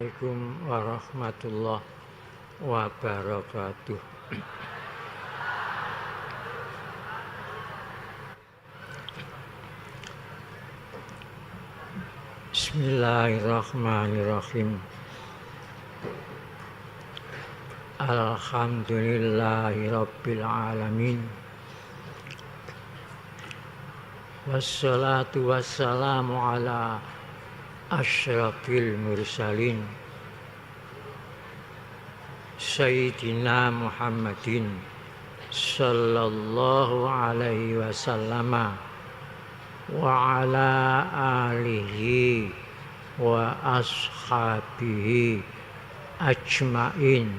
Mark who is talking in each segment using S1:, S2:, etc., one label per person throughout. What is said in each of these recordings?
S1: Assalamualaikum warahmatullahi wabarakatuh. Bismillahirrahmanirrahim. Alhamdulillahirabbil alamin. Wassalatu wassalamu ala asyrafil mursalin Sayyidina Muhammadin sallallahu alaihi wasallam wa ala alihi wa ashabihi ajmain,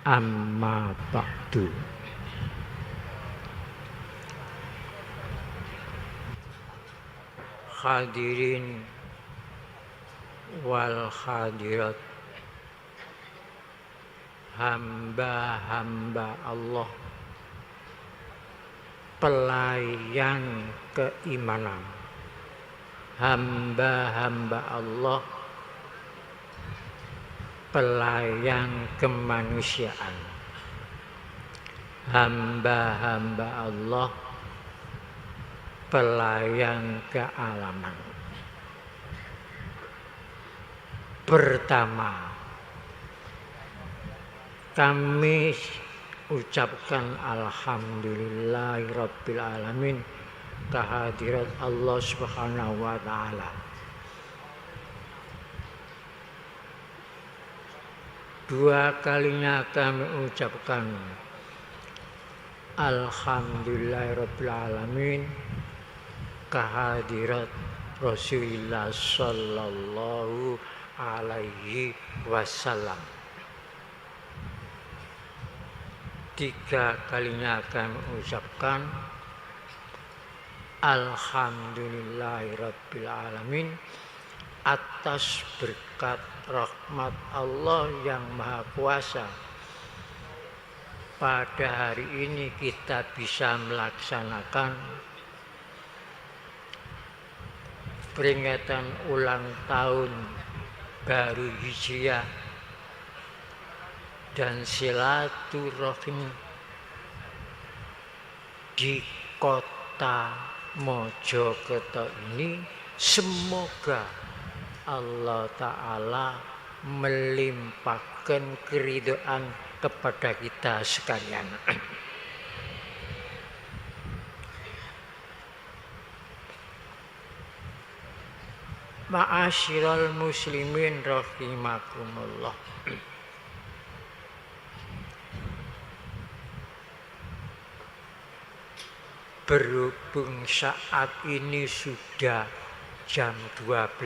S1: amma ba'du. Hadirin wal hadirat, hamba-hamba Allah, pelayan keimanan, hamba-hamba Allah, pelayan kemanusiaan, hamba-hamba Allah, pelayan kealaman. Pertama, kami ucapkan alhamdulillahirabbil alamin kehadirat Allah Subhanahu wa taala. Dua kalinya kami ucapkan alhamdulillahirabbil alamin kehadirat Rasulullah sallallahu alaihi wasallam. Tiga kalinya kami ucapkan alhamdulillahirabbil alamin atas berkat rahmat Allah yang Maha Kuasa. Pada hari ini kita bisa melaksanakan peringatan ulang tahun baru Hijriah dan silaturahim di kota Mojokerto ini. Semoga Allah Ta'ala melimpahkan keridhaan kepada kita sekalian. Ma'asyiral muslimin rahimakumullah. Berhubung saat ini sudah jam 12,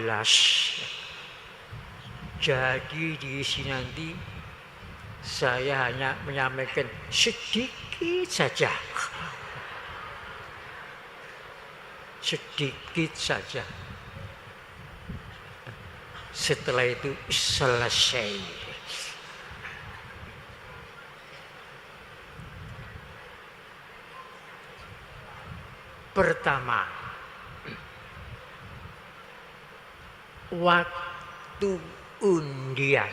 S1: jadi di sini nanti saya hanya menyampaikan sedikit saja. Sedikit saja. Setelah itu selesai. Pertama, waktu undian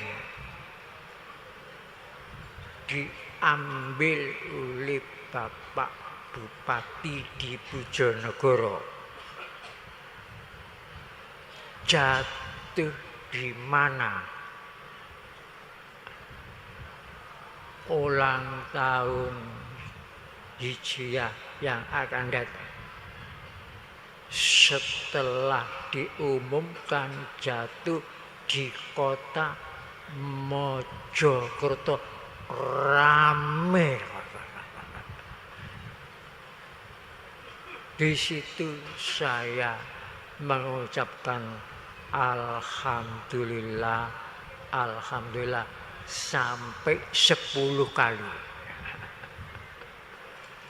S1: diambil oleh Bapak Bupati di Bojonegoro. Jatuh di mana ulang tahun Hijriah yang akan datang. Setelah diumumkan jatuh di kota Mojokerto, rame. Di situ saya mengucapkan alhamdulillah, alhamdulillah sampai 10 kali.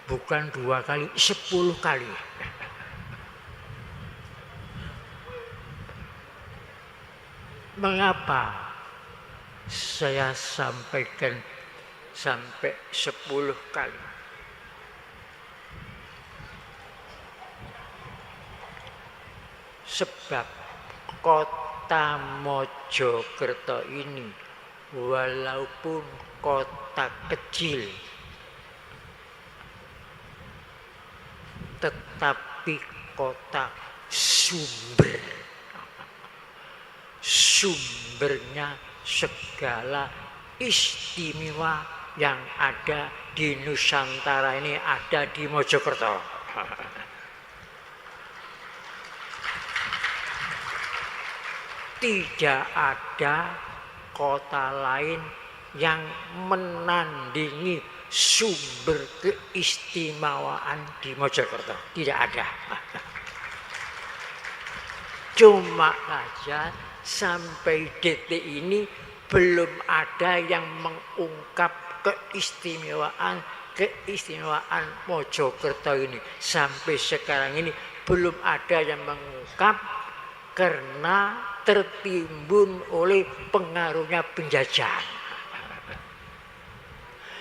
S1: Bukan 2 kali, 10 kali. Mengapa saya sampaikan sampai 10 kali? Sebab kota kota Mojokerto ini walaupun kota kecil, tetapi kota sumber. Sumbernya segala istimewa yang ada di Nusantara ini ada di Mojokerto. Tidak ada kota lain yang menandingi sumber keistimewaan di Mojokerto. Tidak ada. Cuma saja sampai detik ini belum ada yang mengungkap keistimewaan Mojokerto ini. Sampai sekarang ini belum ada yang mengungkap karena tertimbun oleh pengaruhnya penjajahan.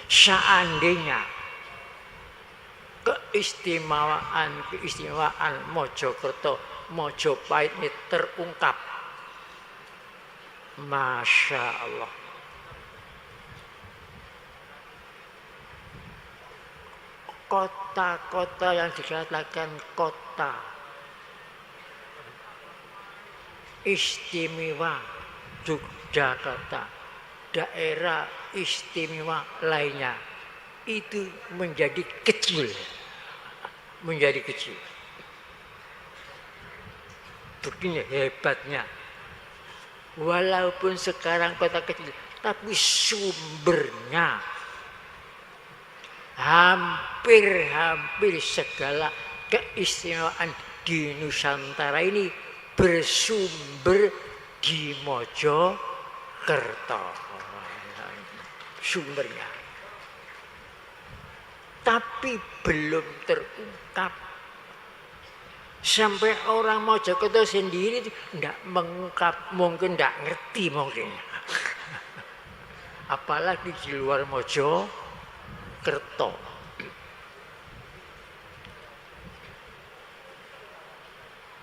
S1: Seandainya keistimewaan Mojokerto, Mojopahit ini terungkap, Masya Allah, kota-kota yang dikatakan kota istimewa Yogyakarta, daerah istimewa lainnya itu menjadi kecil. Begini hebatnya, walaupun sekarang kota kecil, tapi sumbernya hampir segala keistimewaan di Nusantara ini bersumber di Mojokerto. Sumbernya. Tapi belum terungkap. Sampai orang Mojokerto sendiri tidak mengungkap, mungkin tidak ngerti mungkin. Apalagi di luar Mojokerto.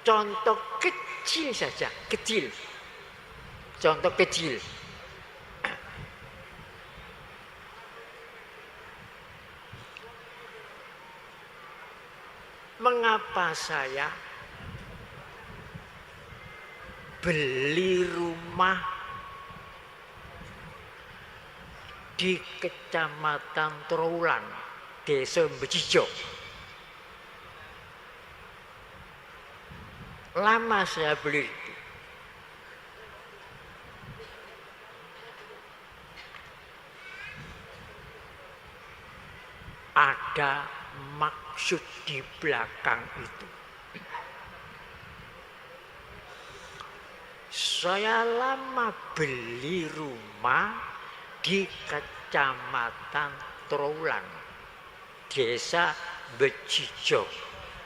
S1: Contoh kecil saja, contoh kecil. Mengapa saya beli rumah di Kecamatan Trowulan, Desa Bejijo? Lama saya beli. Ada maksud di belakang itu. Saya lama beli rumah di Kecamatan Trowulan, Desa Bejijo,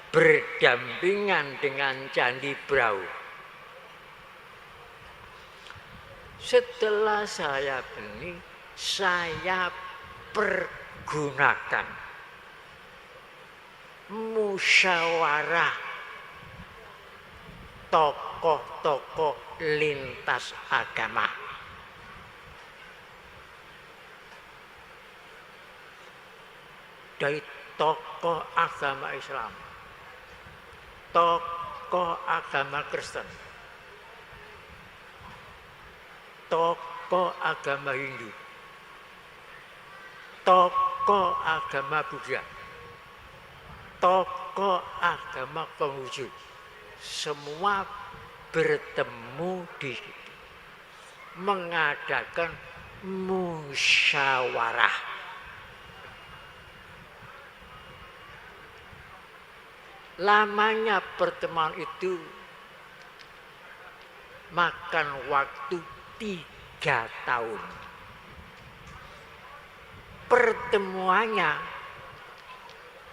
S1: berdampingan dengan Candi Brau. Setelah saya beli, saya pergunakan musyawarah tokoh-tokoh lintas agama. Dari tokoh agama Islam, tokoh agama Kristen, tokoh agama Hindu, tokoh agama Buddha, tokoh agama Konghucu, semua bertemu di situ, mengadakan musyawarah. Lamanya pertemuan itu makan waktu 3 tahun. Pertemuannya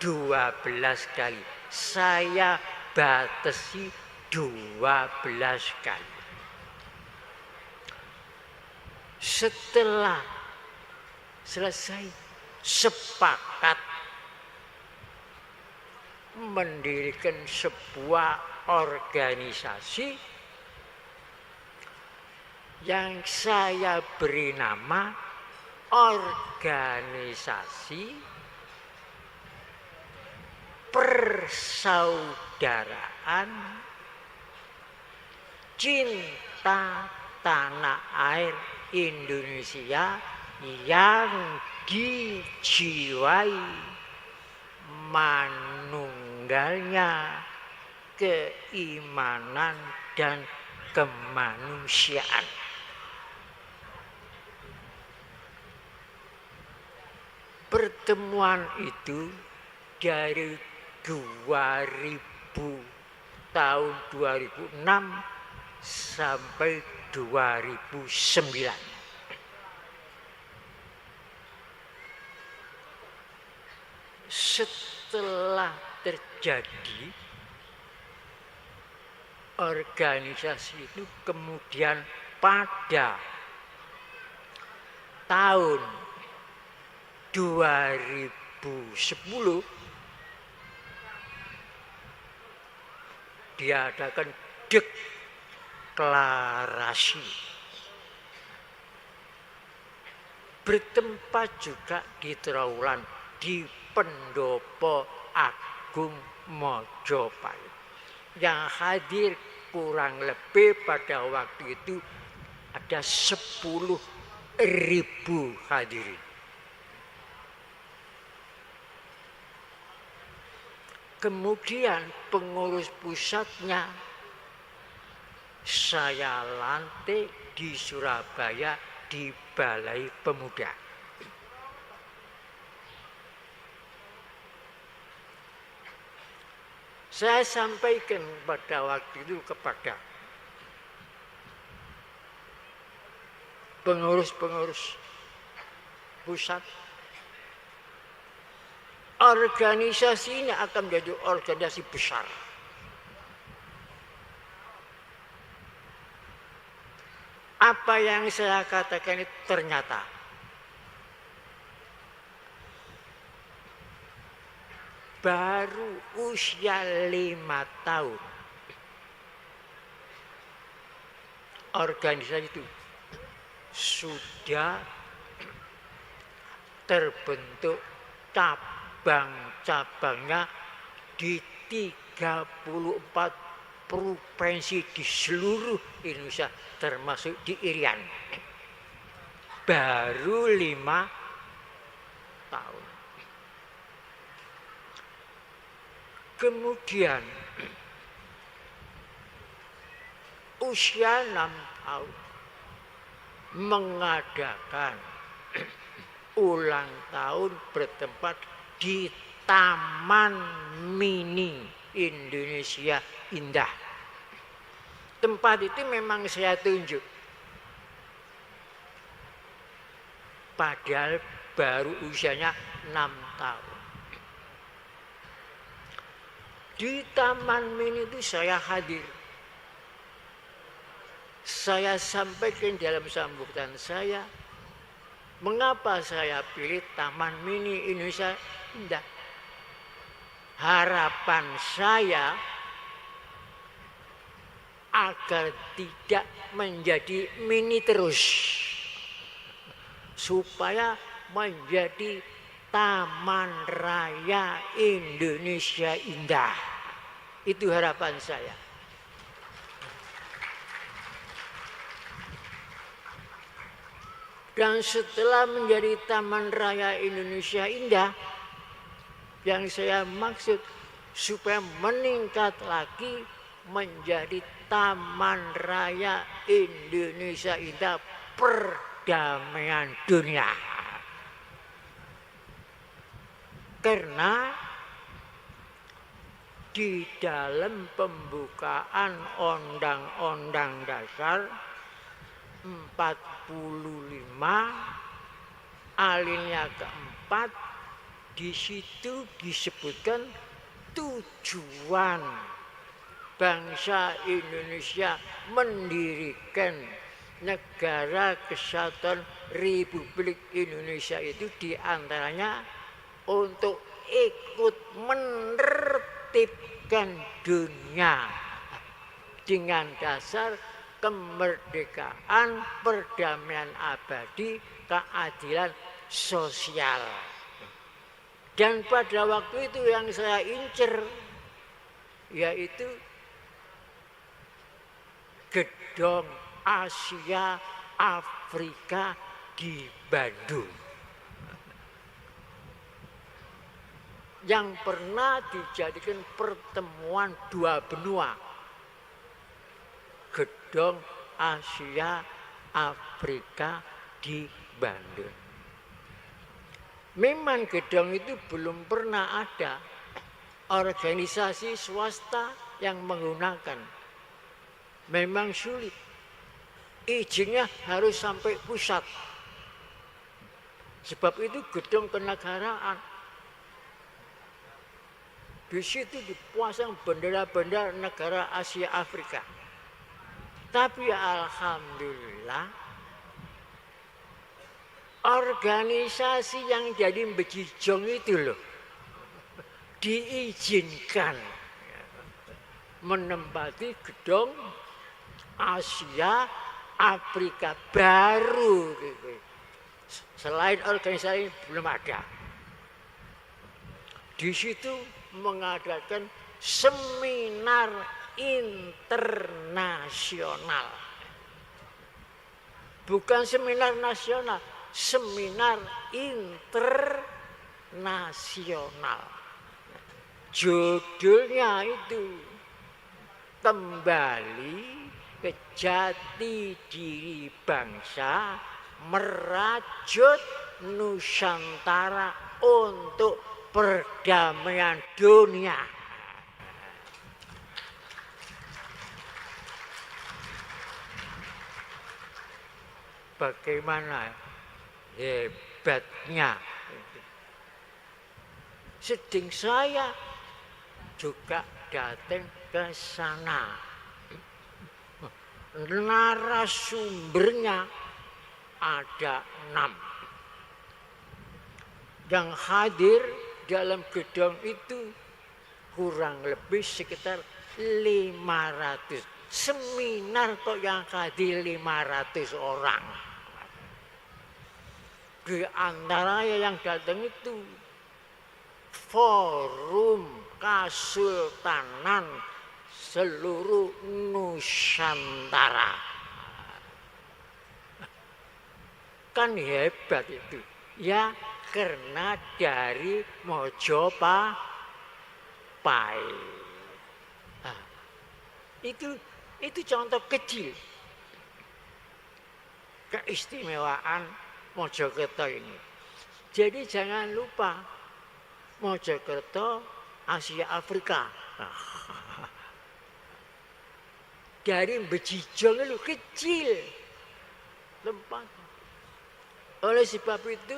S1: 12 kali. Saya batasi 12 kali. Setelah selesai, sepakat mendirikan sebuah organisasi yang saya beri nama organisasi persaudaraan cinta tanah air Indonesia yang dijiwai manunggalnya keimanan dan kemanusiaan. Pertemuan itu dari tahun 2006 sampai 2009. Setelah terjadi organisasi itu, kemudian pada tahun 2010 diadakan deklarasi bertempat juga di Trowulan di Pendopo Agung Mojopahit. Yang hadir kurang lebih pada waktu itu ada 10.000 hadirin. Kemudian pengurus pusatnya saya lantik di Surabaya di Balai Pemuda. Saya sampaikan pada waktu itu kepada pengurus-pengurus pusat, organisasi ini akan menjadi organisasi besar. Apa yang saya katakan itu ternyata baru usia 5 tahun organisasi itu sudah terbentuk cabang-cabangnya di 34 provinsi di seluruh Indonesia, termasuk di Irian. Baru 5 tahun. Kemudian usia 6 tahun mengadakan ulang tahun bertempat di Taman Mini Indonesia Indah. Tempat itu memang saya tunjuk. Padahal baru usianya 6 tahun. Di Taman Mini itu saya hadir. Saya sampaikan dalam sambutan saya, mengapa saya pilih Taman Mini Indonesia Indah. Harapan saya agar tidak menjadi mini terus, supaya menjadi Taman Raya Indonesia Indah. Itu harapan saya. Dan setelah menjadi Taman Raya Indonesia Indah, yang saya maksud supaya meningkat lagi menjadi Taman Raya Indonesia Indah perdamaian dunia. Karena di dalam pembukaan Undang-Undang Dasar 45 alinea keempat, di situ disebutkan tujuan bangsa Indonesia mendirikan Negara Kesatuan Republik Indonesia itu diantaranya untuk ikut menertibkan dunia dengan dasar kemerdekaan, perdamaian abadi, keadilan sosial. Dan pada waktu itu yang saya incer yaitu gedung Asia Afrika di Bandung yang pernah dijadikan pertemuan dua benua. Gedung Asia Afrika di Bandung. Memang gedung itu belum pernah ada organisasi swasta yang menggunakan. Memang sulit. Izinnya harus sampai pusat. Sebab itu gedung kenegaraan. Di situ dipasang bendera-bendera negara Asia Afrika. Tapi alhamdulillah organisasi yang jadi bejijong itu loh diizinkan menempati gedung Asia Afrika baru. Selain organisasi belum ada. Di situ mengadakan seminar internasional. Bukan seminar nasional, seminar internasional. Judulnya itu kembali ke jati diri bangsa, merajut Nusantara untuk perdamaian dunia. Bagaimana hebatnya. Sedang saya juga datang ke sana. Narasumbernya ada 6. Yang hadir dalam gedung itu kurang lebih sekitar 500. Seminar kok yang hadir 500 orang. Di antaranya yang datang itu Forum Kasultanan seluruh Nusantara. Kan hebat itu. Ya karena dari Mojopahit. Nah, itu contoh kecil keistimewaan Mojokerto ini. Jadi jangan lupa Mojokerto Asia Afrika. Dari bejijong itu kecil tempat. Oleh sebab itu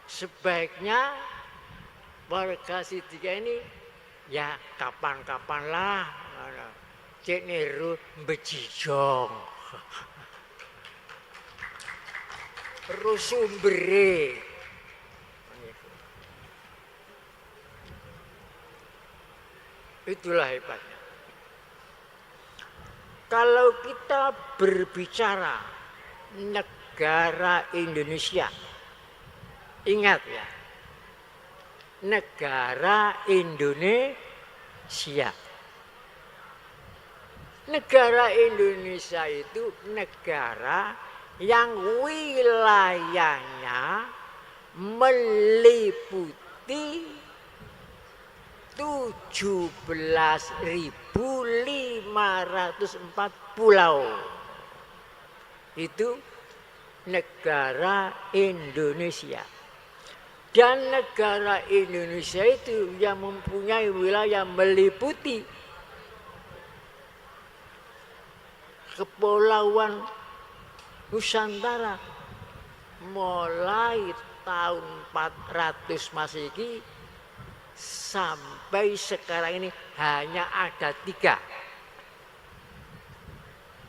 S1: sebaiknya warga Sitika ini ya kapan-kapan lah cek niru bejijong. Rusumbere. Itulah hebatnya. Kalau kita berbicara negara Indonesia, ingat ya, negara Indonesia. Negara Indonesia itu negara yang wilayahnya meliputi 17.504 pulau. Itu negara Indonesia. Dan negara Indonesia itu yang mempunyai wilayah meliputi kepulauan Nusantara mulai tahun 400 Masehi sampai sekarang ini hanya ada 3.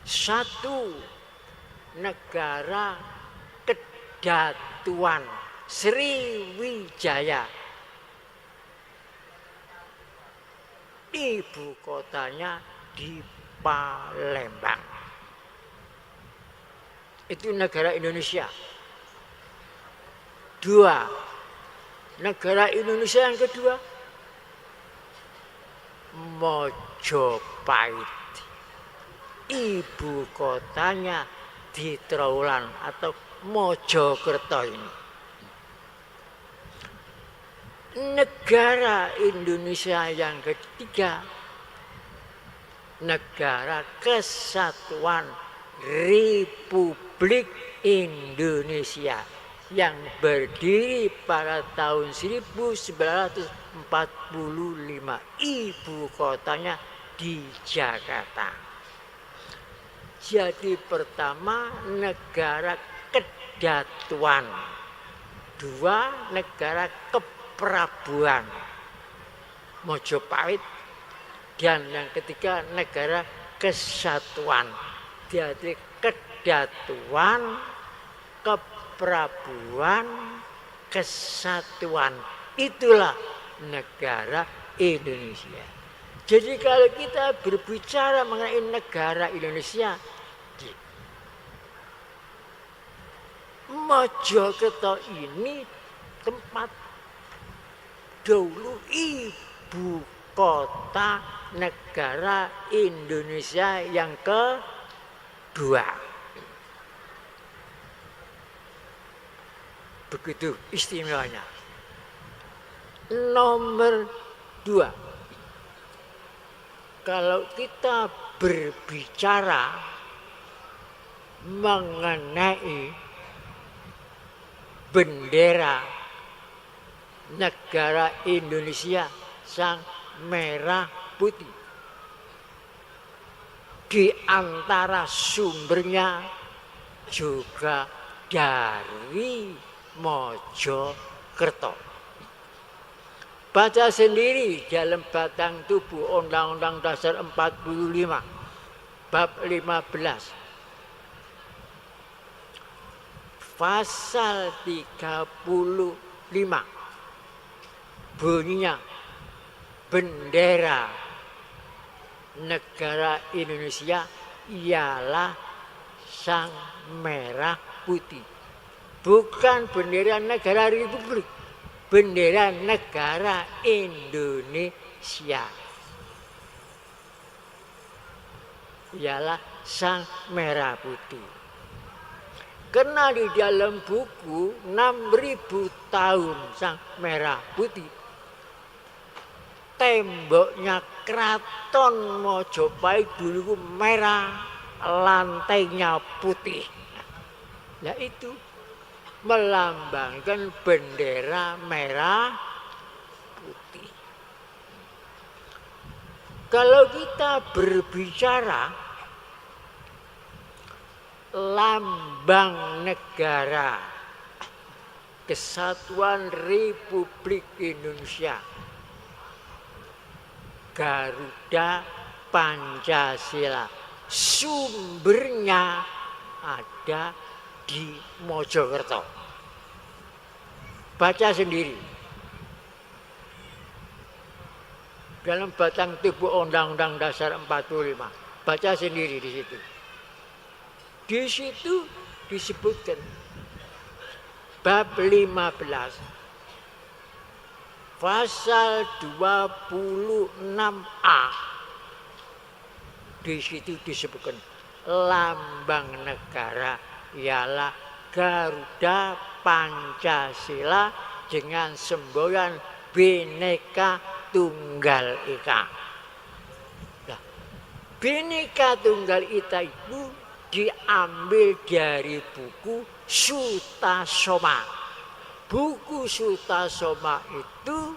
S1: Satu, negara Kedatuan Sriwijaya. Ibu kotanya di Palembang. Itu negara Indonesia. 2. Negara Indonesia yang kedua, Mojopahit. Ibu kotanya di Trowulan atau Mojokerto ini. Negara Indonesia yang ketiga, Negara Kesatuan Republik Indonesia yang berdiri pada tahun 1945. Ibu kotanya di Jakarta. Jadi pertama negara kedatuan, 2 negara keprabuan, Mojopahit, dan yang ketiga negara kesatuan. Jadi kedatuan, keprabuan, kesatuan, itulah negara Indonesia. Jadi kalau kita berbicara mengenai negara Indonesia, Mojokerto ini tempat dahulu ibu kota negara Indonesia yang kedua. Begitu istimewanya. Nomor 2. Kalau kita berbicara mengenai bendera negara Indonesia sang merah putih, di antara sumbernya juga dari Mojokerto. Baca sendiri dalam batang tubuh Undang-Undang Dasar 45 bab 15 pasal 35 bunyinya, bendera negara Indonesia ialah sang merah putih. Bukan bendera negara Republik, bendera negara Indonesia ialah sang merah putih. Karena di dalam buku 6.000 tahun sang merah putih, temboknya Keraton Mojopahit dulu merah, lantainya putih. Nah itu melambangkan bendera merah putih. Kalau kita berbicara lambang negara Kesatuan Republik Indonesia, Garuda Pancasila, sumbernya ada di Mojokerto. Baca sendiri dalam batang tubuh Undang-Undang Dasar 45, baca sendiri di situ. Di situ disebutkan bab 15 pasal 26A. Di situ disebutkan lambang negara ialah Garuda Pancasila dengan semboyan Bhinneka Tunggal Ika. Nah, Bhinneka Tunggal Ika itu diambil dari buku Sutasoma. Buku Sutasoma itu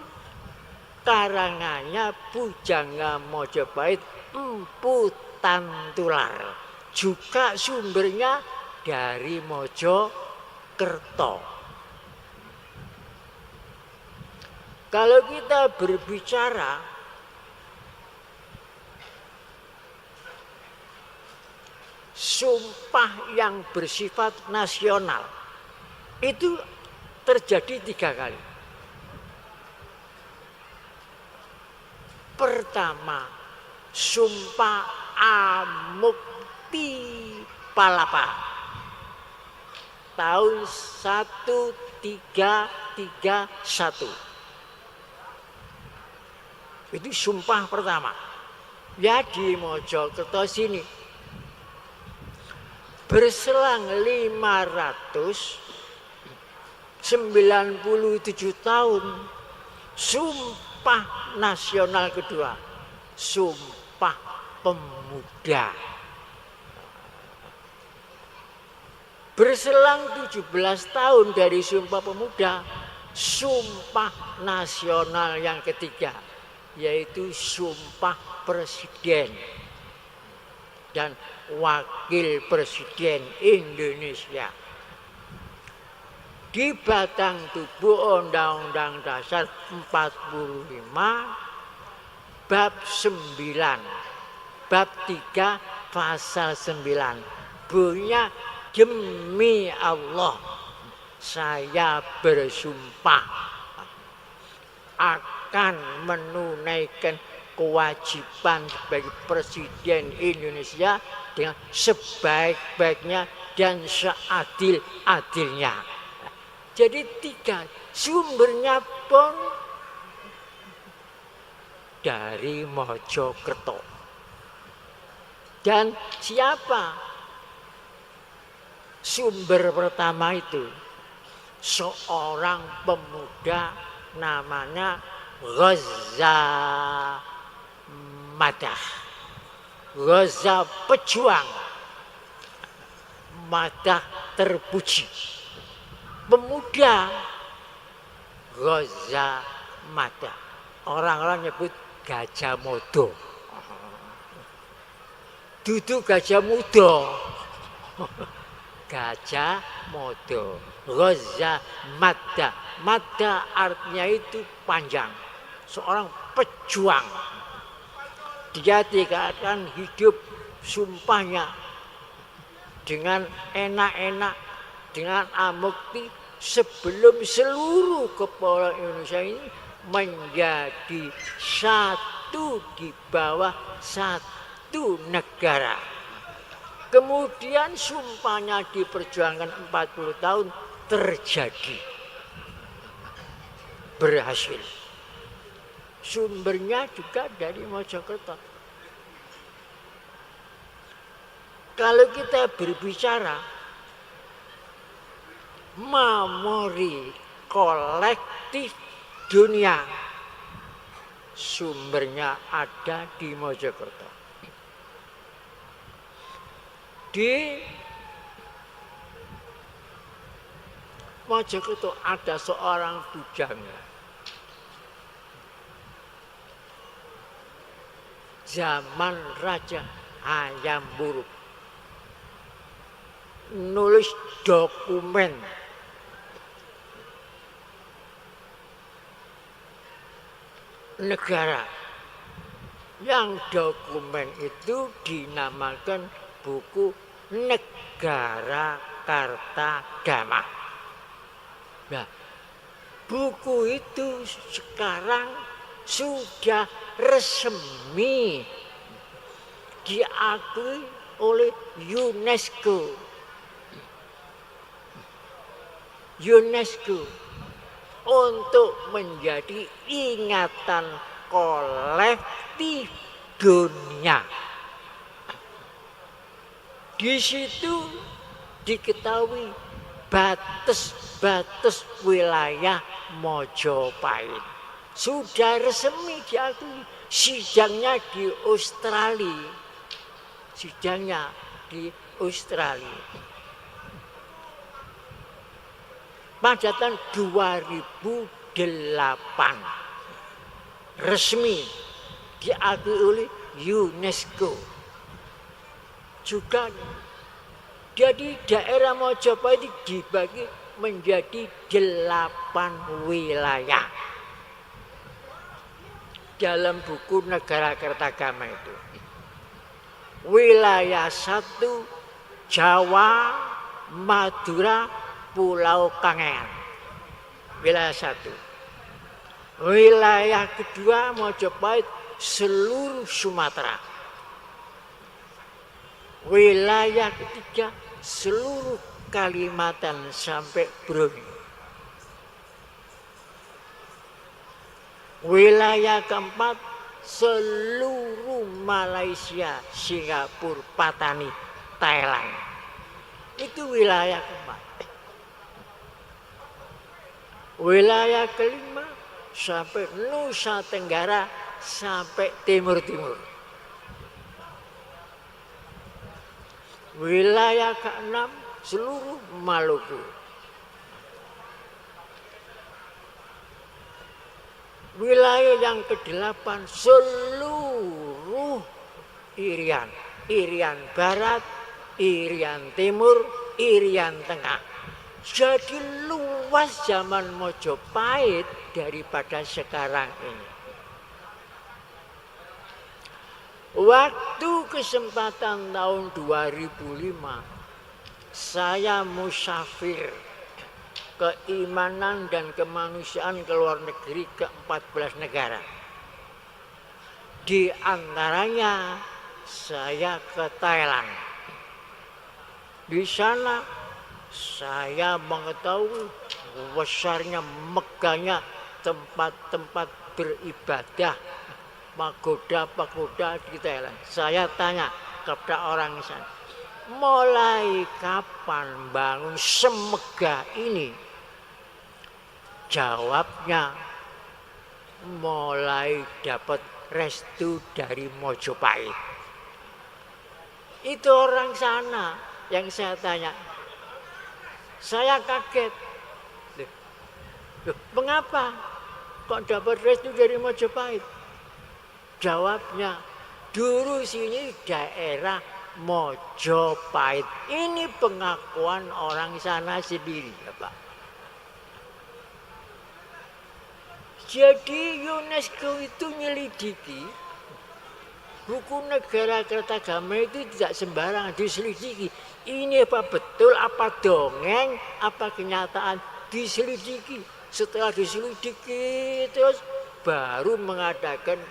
S1: karangannya Pujangga Mojopahit Empu Tantular. Juga sumbernya dari Mojokerto. Kalau kita berbicara sumpah yang bersifat nasional, itu terjadi 3 kali. Pertama, Sumpah Amukti Palapa tahun 1331. Itu sumpah pertama. Ya di Mojokerto sini. Berselang 597 tahun, Sumpah Nasional kedua, Sumpah Pemuda. Berselang 17 tahun dari Sumpah Pemuda, Sumpah Nasional yang ketiga, yaitu Sumpah Presiden dan Wakil Presiden Indonesia. Di batang tubuh Undang-Undang Dasar 45 bab 9, bab 3 pasal 9 bunyinya, demi Allah saya bersumpah akan menunaikan kewajiban sebagai Presiden Indonesia dengan sebaik-baiknya dan seadil-adilnya. Jadi 3 sumbernya pun dari Mojokerto. Dan siapa sumber pertama itu? Seorang pemuda namanya Ghaza Madah. Ghaza pejuang, Madah terpuji. Pemuda Ghaza Madah. Orang-orang nyebut Gajah Modo. Duduk Gajah Muda. Gajah Modo. Ghaza Madah. Madah artinya itu panjang. Seorang pejuang. Dia dikatakan hidup sumpahnya dengan enak-enak, dengan amukti, sebelum seluruh kepala Indonesia ini menjadi satu di bawah satu negara. Kemudian sumpahnya diperjuangkan 40 tahun, terjadi. Berhasil. Sumbernya juga dari Mojokerto. Kalau kita berbicara memori kolektif dunia, sumbernya ada di Mojokerto. Di Mojokerto ada seorang bujangga. Zaman Raja Hayam Wuruk. Nulis dokumen negara. Yang dokumen itu dinamakan buku Negara Kartagama. Nah, buku itu sekarang sudah resmi diakui oleh UNESCO. UNESCO untuk menjadi ingatan kolektif dunia. Di situ diketahui batas-batas wilayah Mojopahit. Sudah resmi diakui. Sidangnya di Australia. Sidangnya di Australia. Pada tahun 2008 resmi diakui oleh UNESCO. Juga jadi daerah Mojopahit dibagi menjadi 8 wilayah dalam buku Negara Kartagama itu. Wilayah 1 Jawa, Madura, Pulau Kangean. Wilayah 1. Wilayah kedua Mojopahit seluruh Sumatera. Wilayah ketiga seluruh Kalimantan sampai Brunei. Wilayah keempat seluruh Malaysia, Singapura, Patani, Thailand. Itu wilayah keempat. Wilayah kelima sampai Nusa Tenggara sampai Timur-Timur. Wilayah keenam seluruh Maluku. Wilayah yang kedelapan seluruh Irian. Irian Barat, Irian Timur, Irian Tengah. Jadi luas zaman Mojopahit daripada sekarang ini. Waktu kesempatan tahun 2005, saya musafir keimanan dan kemanusiaan ke luar negeri ke 14 negara. Di antaranya saya ke Thailand. Di sana saya mengetahui besarnya, megahnya tempat-tempat beribadah, pagoda-pagoda di Thailand. Saya tanya kepada orang sana, mulai kapan bangun semegah ini? Jawabnya, mulai dapat restu dari Mojopahit. Itu orang sana yang saya tanya. Saya kaget. Loh, mengapa kok dapat restu dari Mojopahit? Jawabnya, dulu sini daerah Mojopahit. Ini pengakuan orang sana sendiri, ya Pak. Jadi UNESCO itu menyelidiki buku negara kertagama itu tidak sembarangan diselidiki. Ini apa betul, apa dongeng, apa kenyataan, diselidiki. Setelah diselidiki terus baru mengadakan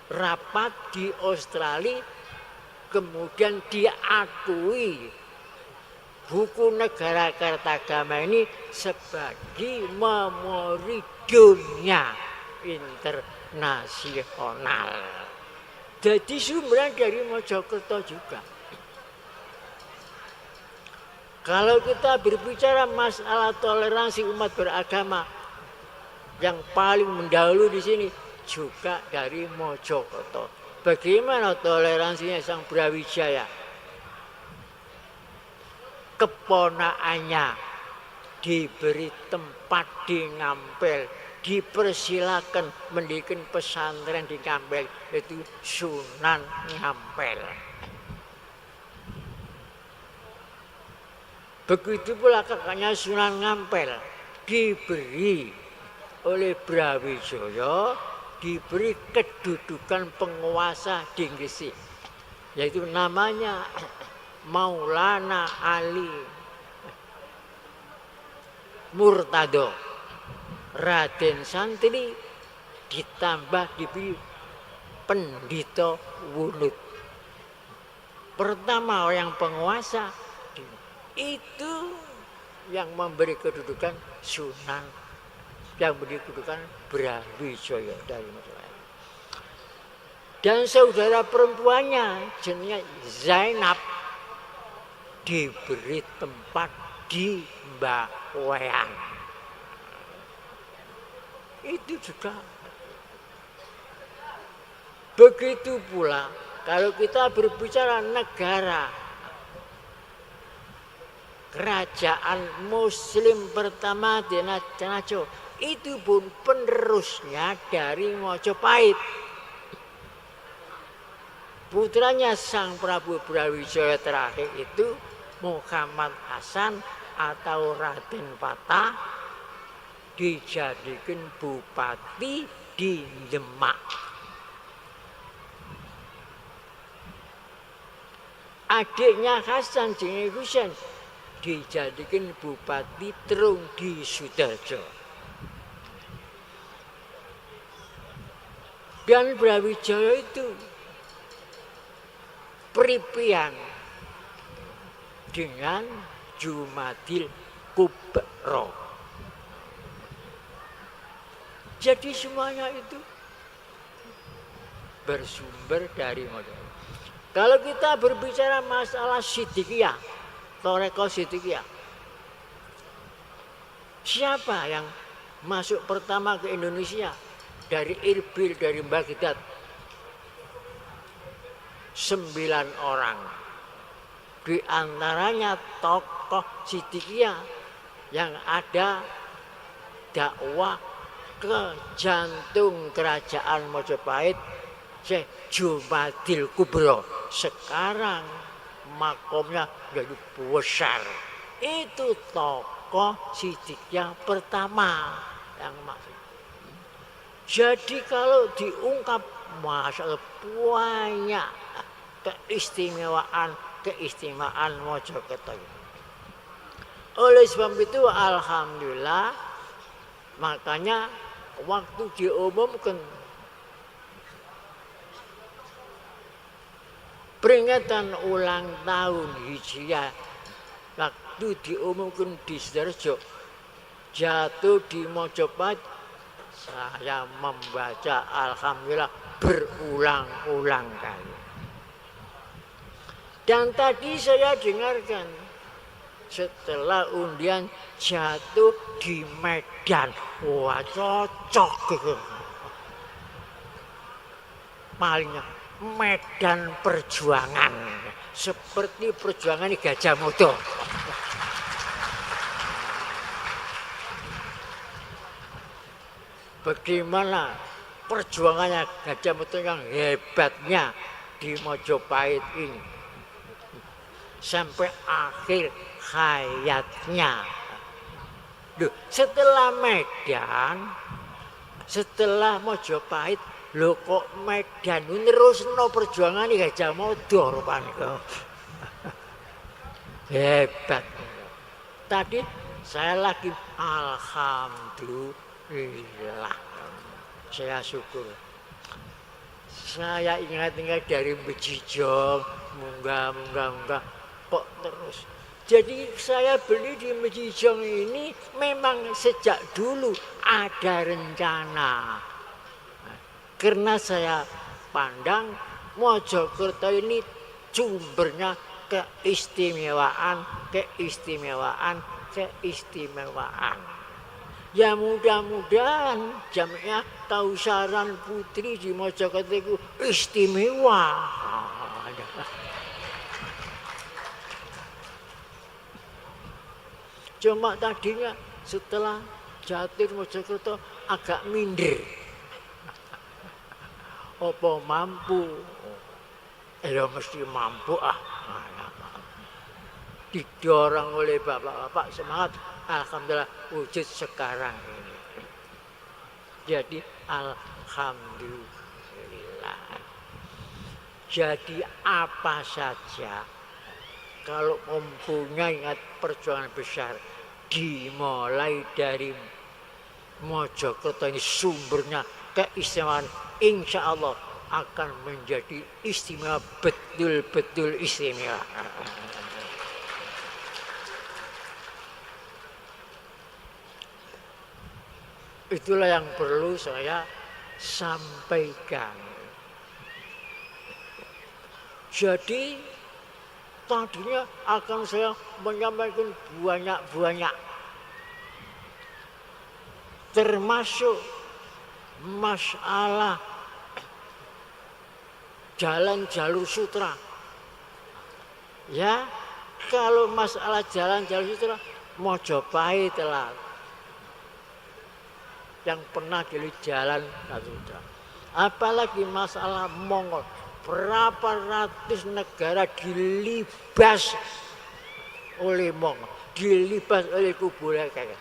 S1: rapat di Australia, kemudian diakui buku negara kertagama ini sebagai memori dunia internasional. Jadi sumbernya dari Mojokerto juga. Kalau kita berbicara masalah toleransi umat beragama, yang paling mendahulu di sini juga dari Mojokerto. Bagaimana toleransinya Sang Brawijaya? Keponakannya diberi tempat di Ngampel, dipersilakan mendirikan pesantren di Ngampel, yaitu Sunan Ngampel. Begitu pula kakaknya Sunan Ngampel diberi oleh Brawijaya, diberi kedudukan penguasa di Gresik, yaitu namanya Maulana Ali Murtado. Raden Santri ditambah diberi Pendito Wunut. Pertama yang penguasa itu yang memberi kedudukan Sunan, yang memberi kedudukan Brawijaya dari masyarakat. Dan saudara perempuannya jenenge Zainab diberi tempat di Bawean. Itu juga. Begitu pula kalau kita berbicara negara, kerajaan Muslim pertama di Tanajo, itu pun penerusnya dari Mojopahit. Putranya Sang Prabu Brawijaya terakhir itu Muhammad Hasan atau Raden Patah dijadikan bupati di Demak. Adiknya Hasan jenenge Husain dijadikan bupati Terung di Sudarjo. Dan Brawijaya itu Pripian dengan Jumadil Kubro. Jadi semuanya itu bersumber dari modal. Kalau kita berbicara masalah Siddiqiyah, Thariqah Siddiqiyah, siapa yang masuk pertama ke Indonesia dari Irbil, dari Baghdad? 9 orang. Di antaranya tokoh Siddiqiyah yang ada dakwah ke jantung kerajaan Majapahit, Syekh Jumadil Kubro. Sekarang makomnya jadi besar. Itu tokoh Siddiqiyah pertama yang masuk. Jadi kalau diungkap masalah banyak keistimewaan Mojokerto. Oleh sebab itu alhamdulillah, makanya waktu diumumkan peringatan ulang tahun Hijriah, waktu diumumkan di Sidoarjo, jatuh di Mojopahit, saya membaca alhamdulillah berulang-ulang kali. Dan tadi saya dengarkan setelah undian jatuh di Medan, wah cocok gitu. Palingnya Medan Perjuangan, seperti perjuangan di Gajah Mada. Bagaimana perjuangannya Gajah Mada yang hebatnya di Mojopahit ini sampai akhir hayatnya. Duh, setelah Medan, setelah Mojopahit, lho kok Medan nerusno perjuangan di Gajah Mada rupanya. Hebat. Tadi saya lagi alhamdulillah. Saya syukur. Saya ingat-ingat dari Bejijong, munggah kok terus. Jadi saya beli di Bejijong ini memang sejak dulu ada rencana. Karena saya pandang Mojokerto ini sumbernya keistimewaan. Ya mudah-mudahan Jamiah Kausaran Putri di Mojokerto itu istimewa. Cuma tadinya setelah jatuh Mojokerto agak minder. Apa mampu? Ya mesti mampu Didorong oleh bapak-bapak semangat, alhamdulillah wujud sekarang ini. Jadi alhamdulillah. Jadi apa saja kalau mempunyai perjuangan besar, dimulai dari Mojokerto ini sumbernya keistimewaan, insya Allah akan menjadi istimewa, betul-betul istimewa. Itulah yang perlu saya sampaikan. Jadi tadinya akan saya menyampaikan banyak, termasuk masalah jalan jalur sutra. Ya, kalau masalah jalan jalur sutra, Mojopahit lah yang pernah jadi jalan sutra. Apalagi masalah Mongol, berapa ratus negara dilibas oleh Mongol, dilibas oleh Kublai Khan.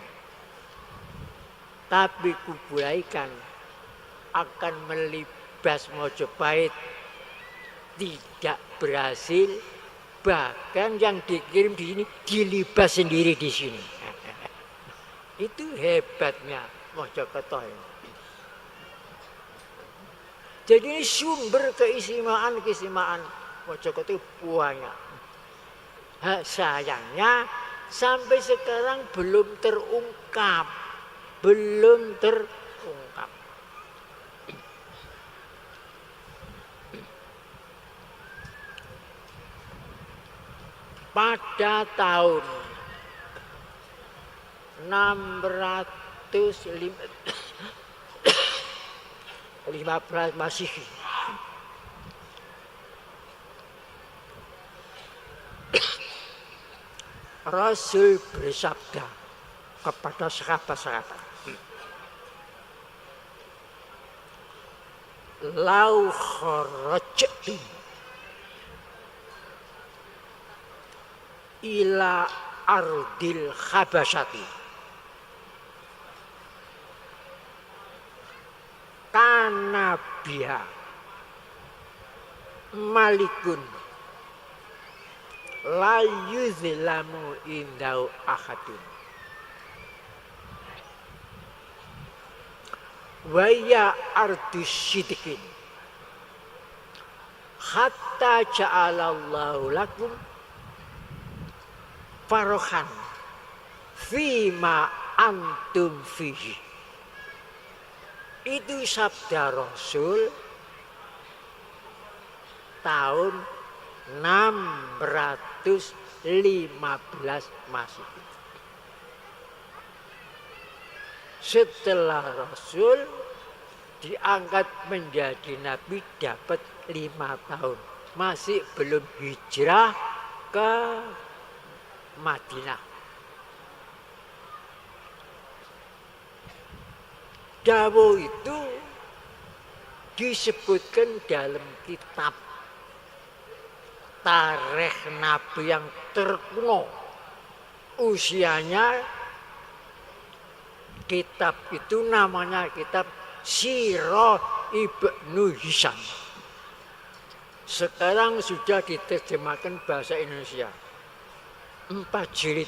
S1: Tapi Kublai Khan akan melibas Mojopahit tidak berhasil, bahkan yang dikirim di sini dilibas sendiri di sini. Itu hebatnya Mojokerto ini. Jadi ini sumber keistimewaan Mojokerto itu banyak. Sayangnya sampai sekarang belum terungkap. Belum terungkap. Pada tahun 615 Masehi, Rasul bersabda kepada sahabat-sahabat, "Lau kharajtum ila ardil khabasyati kana biha malikun la yuzlamu indau ahadun wa ya ardus sidqin hatta ja'alallahu lakum farohan fima antum fihi." Itu sabda Rasul tahun 615 Masehi. Setelah Rasul diangkat menjadi nabi dapat 5 tahun, masih belum hijrah ke Madinah. Dawuh itu disebutkan dalam kitab tarikh Nabi yang terkuno. Usianya kitab itu namanya kitab Sirah Ibnu Hisham. Sekarang sudah diterjemahkan bahasa Indonesia. 4 jilid.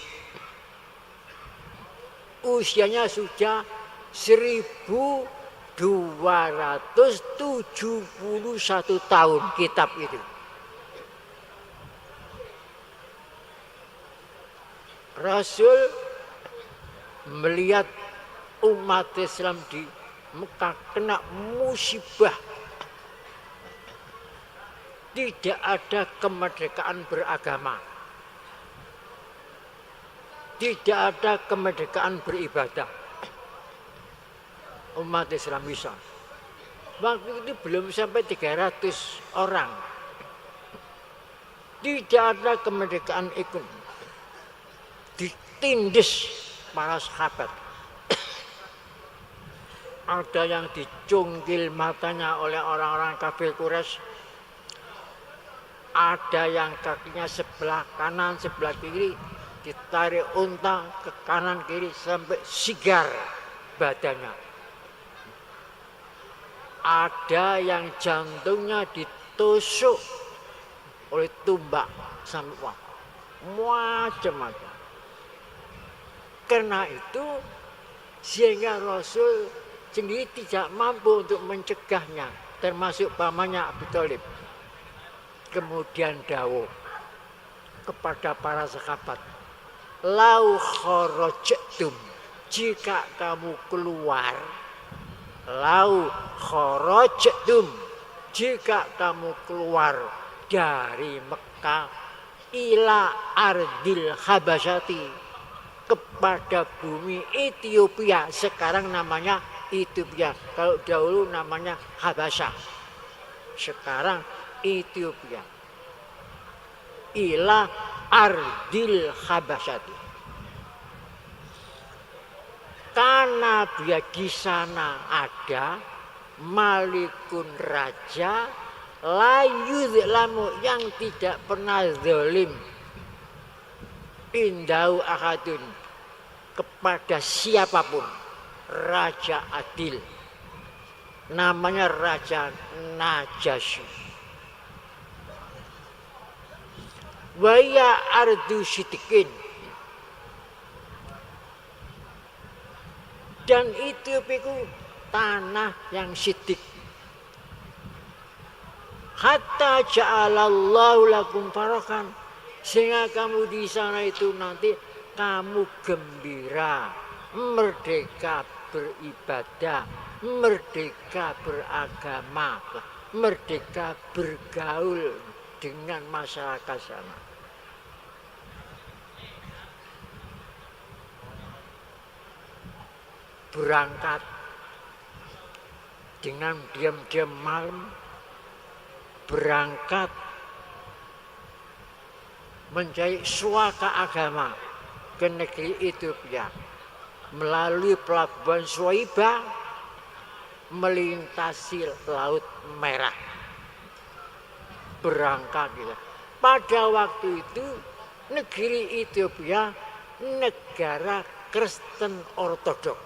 S1: Usianya sudah 1271 tahun kitab itu. Rasul melihat umat Islam di Mekah kena musibah. Tidak ada kemerdekaan beragama. Tidak ada kemerdekaan beribadah. Umat Islam bisa. Waktu itu belum sampai 300 orang. Tidak ada kemerdekaan ekonomi. Ditindas para sahabat. Ada yang dicungkil matanya oleh orang-orang kafir Quraisy. Ada yang kakinya sebelah kanan, sebelah kiri ditarik unta ke kanan kiri sampai sigar badannya. Ada yang jantungnya ditusuk oleh tumbak sampai wafat. Macam-macam. Karena itu sehingga Rasul sendiri tidak mampu untuk mencegahnya, termasuk pamannya Abu Thalib. Kemudian dawuh kepada para sahabat, "Lau kharajtum, jika kamu keluar, lau kharajtum, jika kamu keluar dari Mekah ila ardil Habasyati, kepada bumi Ethiopia, sekarang namanya Ethiopia. Kalau dahulu namanya Habasyah. Sekarang Ethiopia. Ila ardil Habasyati. Karena dia di sana ada malikun raja layudlamu yang tidak pernah zalim indau ahadun kepada siapapun, raja adil, namanya Raja Najasyi. Waya ardu sitikin, dan itu tanah yang sidik. hatta ja'alallahu lakum farakan, sehingga kamu di sana itu nanti kamu gembira, merdeka beribadah, merdeka beragama, merdeka bergaul dengan masyarakat sana. Berangkat dengan diam-diam malam, berangkat mencari suaka agama ke negeri Ethiopia melalui pelabuhan Suwaiba, melintasi Laut Merah, berangkat gitu. Pada waktu itu negeri Ethiopia negara Kristen Ortodok,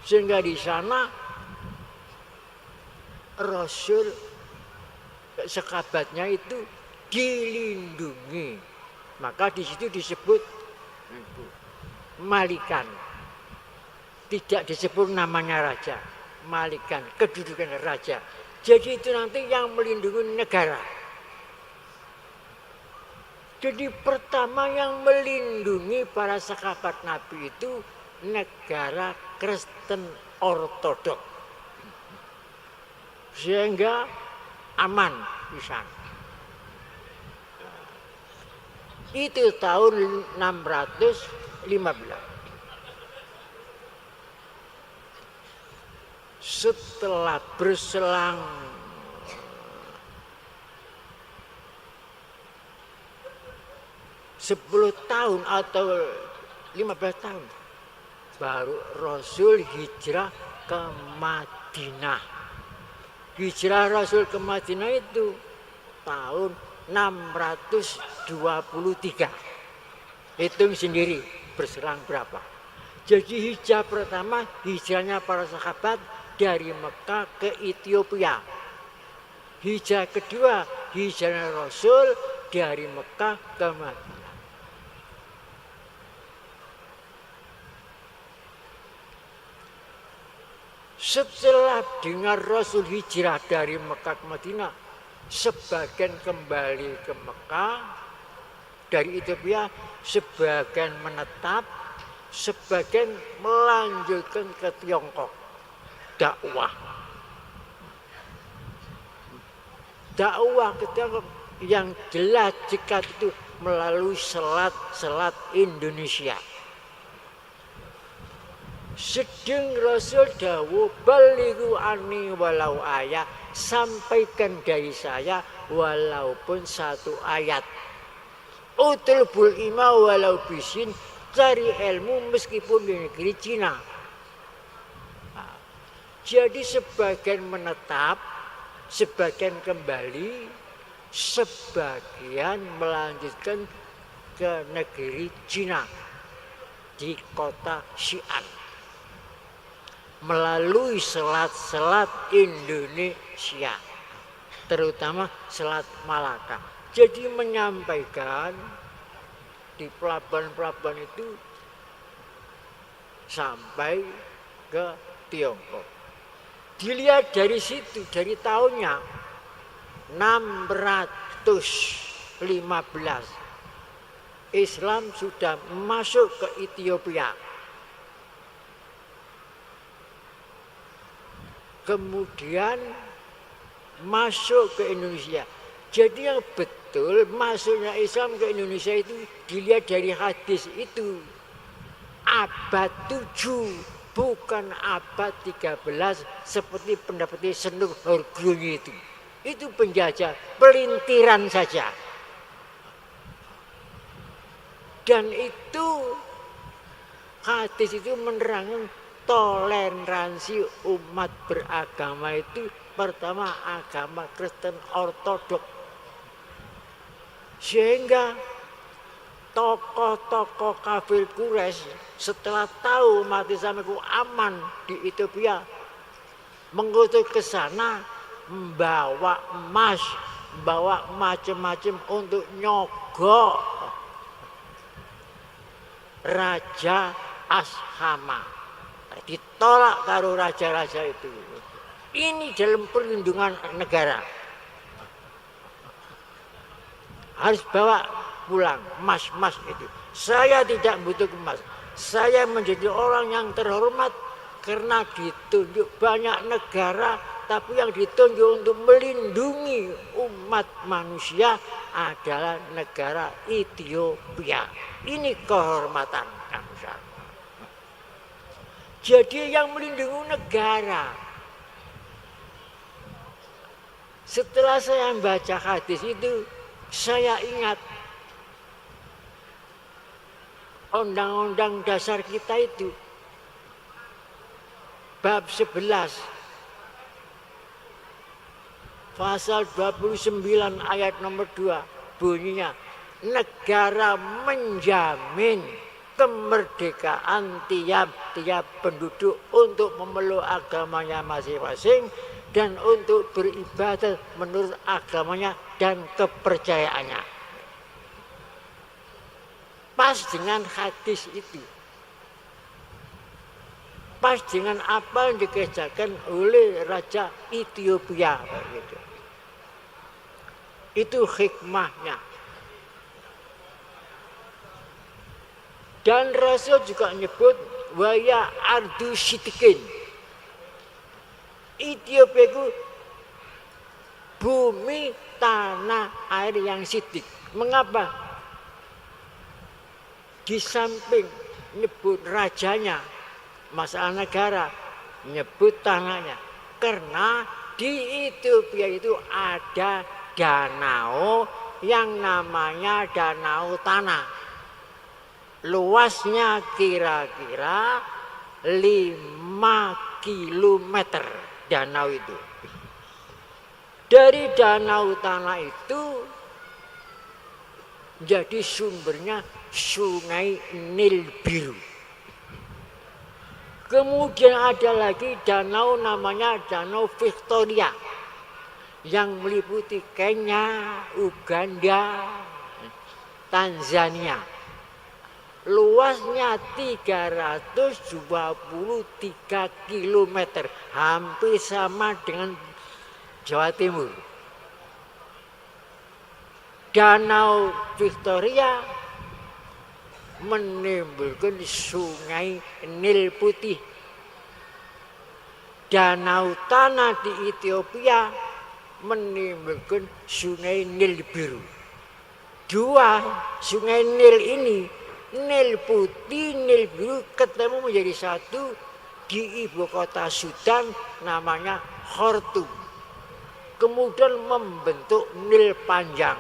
S1: sehingga di sana Rasul sekabatnya itu dilindungi, maka di situ disebut Malikan, tidak disebut namanya raja, Malikan, kedudukan raja. Jadi itu nanti yang melindungi negara. Jadi pertama yang melindungi para sahabat Nabi itu negara Kristen Ortodok, sehingga aman di sana. Itu tahun 615. Setelah berselang 10 tahun atau 15 tahun baru Rasul hijrah ke Madinah. Hijrah Rasul ke Madinah itu tahun 623. Hitung sendiri berselang berapa. Jadi hijrah pertama, hijrahnya para sahabat dari Mekah ke Ethiopia. Hijrah kedua, hijrahnya Rasul dari Mekah ke Madinah. Setelah dengar Rasul hijrah dari Mekah ke Madinah, sebagian kembali ke Mekah dari Ethiopia, sebagian menetap, sebagian melanjutkan ke Tiongkok dakwah. Dakwah ke Tiongkok yang jelas jika itu melalui selat Indonesia. Sedang Rasul dawuh balighu anni walau ayat, sampaikan dari saya walaupun satu ayat. Utlubul ilma walau bisin, cari ilmu meskipun di negeri Cina. Nah, jadi sebagian menetap, sebagian kembali, sebagian melanjutkan ke negeri Cina di kota Xi'an melalui selat-selat Indonesia, terutama Selat Malaka. Jadi menyampaikan di pelabuhan-pelabuhan itu sampai ke Tiongkok. Dilihat dari situ, dari tahunnya 615 Islam sudah masuk ke Ethiopia. Kemudian masuk ke Indonesia. Jadi yang betul masuknya Islam ke Indonesia itu dilihat dari hadis itu. Abad 7, bukan abad 13 seperti pendapatnya Senur Hargrunyi itu. Itu penjajah, pelintiran saja. Dan itu hadis itu menerangkan toleransi umat beragama itu pertama agama Kristen Ortodok. Sehingga tokoh-tokoh kafir Quraisy setelah tahu umat Islam itu aman di Ethiopia, mengutus ke sana membawa emas, membawa macam-macam untuk nyogok Raja Ashama. Ditolak karo raja-raja itu. Ini dalam perlindungan negara. Harus bawa pulang emas itu. Saya tidak butuh emas. Saya menjadi orang yang terhormat karena ditunjuk banyak negara, tapi yang ditunjuk untuk melindungi umat manusia adalah negara Ethiopia. Ini kehormatan kamu. Jadi yang melindungi negara. Setelah saya membaca hadis itu, saya ingat undang-undang dasar kita itu bab 11 pasal 29 ayat nomor 2 bunyinya, negara menjamin kemerdekaan tiap-tiap penduduk untuk memeluk agamanya masing-masing dan untuk beribadah menurut agamanya dan kepercayaannya. Pas dengan hadis itu. Pas dengan apa yang dikerjakan oleh Raja Ethiopia. Itu hikmahnya. Dan Rasul juga menyebut waya ardu sitikin. Ethiopia itu bumi tanah air yang sidik. Mengapa? Di samping nyebut rajanya, masalah negara, nyebut tanahnya. Karena di Ethiopia itu ada danau yang namanya danau tanah. Luasnya kira-kira 5 kilometer danau itu. Dari danau tanah itu jadi sumbernya Sungai Nil Biru. Kemudian ada lagi danau namanya Danau Victoria yang meliputi Kenya, Uganda, Tanzania. Luasnya 323 km, hampir sama dengan Jawa Timur. Danau Victoria menimbulkan Sungai Nil Putih. Danau tanah di Ethiopia menimbulkan Sungai Nil Biru. Dua Sungai Nil ini, Nil Putih, Nil Biru ketemu menjadi satu di ibu kota Sudan namanya Khartoum. Kemudian membentuk Nil panjang.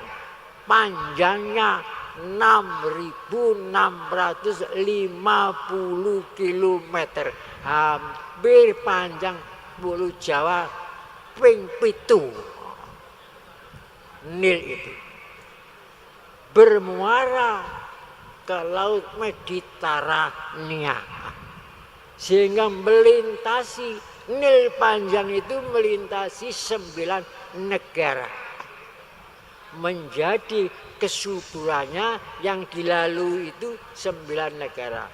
S1: Panjangnya 6.650 km. Hampir panjang Pulau Jawa ping 7. Nil itu bermuara ke Laut Mediterania, sehingga melintasi Nil panjang itu melintasi 9 negara, menjadi kesuburannya yang dilalui itu 9 negara.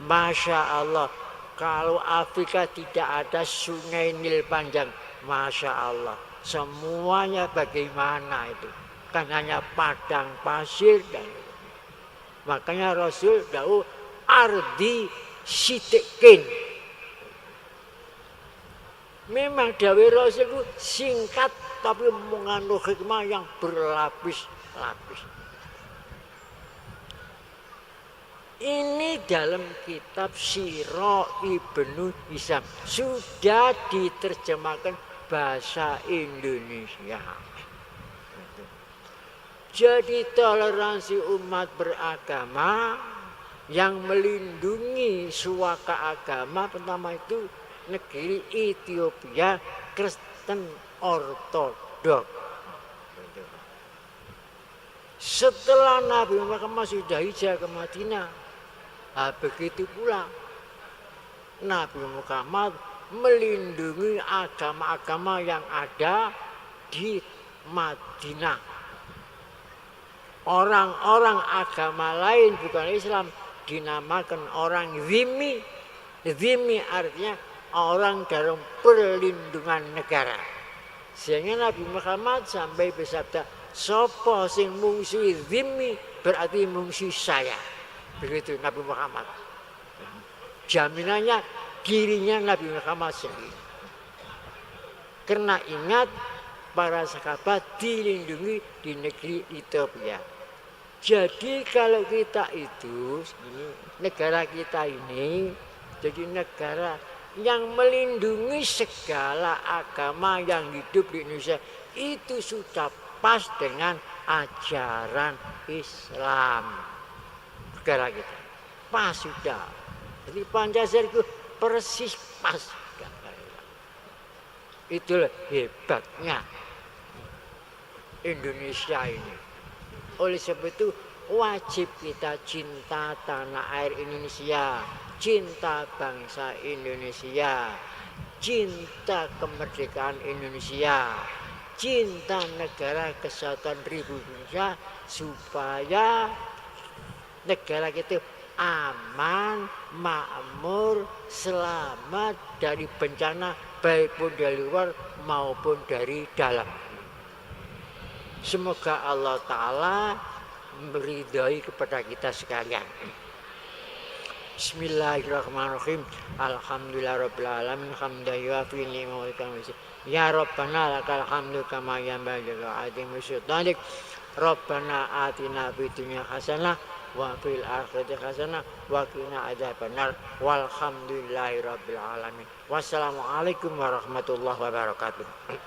S1: Masya Allah, kalau Afrika tidak ada Sungai Nil panjang, Masya Allah, semuanya bagaimana itu? Kan hanya padang pasir dan makanya Rasul dawuh ardi sitikin. Memang dawuh Rasul itu singkat tapi mengandung hikmah yang berlapis-lapis. Ini dalam kitab Sirah Ibnu Hisham sudah diterjemahkan bahasa Indonesia. Jadi toleransi umat beragama yang melindungi suaka agama pertama itu negeri Ethiopia Kristen Ortodok. Setelah Nabi Muhammad sudah hijrah ke Madinah, begitu pula Nabi Muhammad melindungi agama-agama yang ada di Madinah. Orang-orang agama lain bukan Islam dinamakan orang zimmi. Zimmi artinya orang dalam perlindungan negara. Sehingga Nabi Muhammad sampai bersabda, "Sopo sing mungsi zimmi berarti mungsi saya." Begitu Nabi Muhammad. Jaminannya dirinya Nabi Muhammad sendiri. Karena ingat para sahabat dilindungi di negeri Ethiopia. Jadi kalau kita itu, negara kita ini jadi negara yang melindungi segala agama yang hidup di Indonesia, itu sudah pas dengan ajaran Islam. Negara kita pas sudah. Jadi Pancasila itu persis pas. Itulah hebatnya Indonesia ini. Oleh sebab itu wajib kita cinta tanah air Indonesia, cinta bangsa Indonesia, cinta kemerdekaan Indonesia, cinta negara kesatuan Republik Indonesia, supaya negara kita aman, makmur, selamat dari bencana, baik pun dari luar maupun dari dalam. Semoga Allah Ta'ala meridhai kepada kita sekalian. Bismillahirrahmanirrahim. Alhamdulillahirabbil alamin hamdan yuafi ni'matahu wa ya Rabbana lakal hamdu kama yanbaghi li azimi sultanik. Rabbana atina fid dunya hasanah wa fil akhirati hasanah wa qina adzabannar. Walhamdulillahirabbil alamin. Wassalamualaikum warahmatullahi wabarakatuh.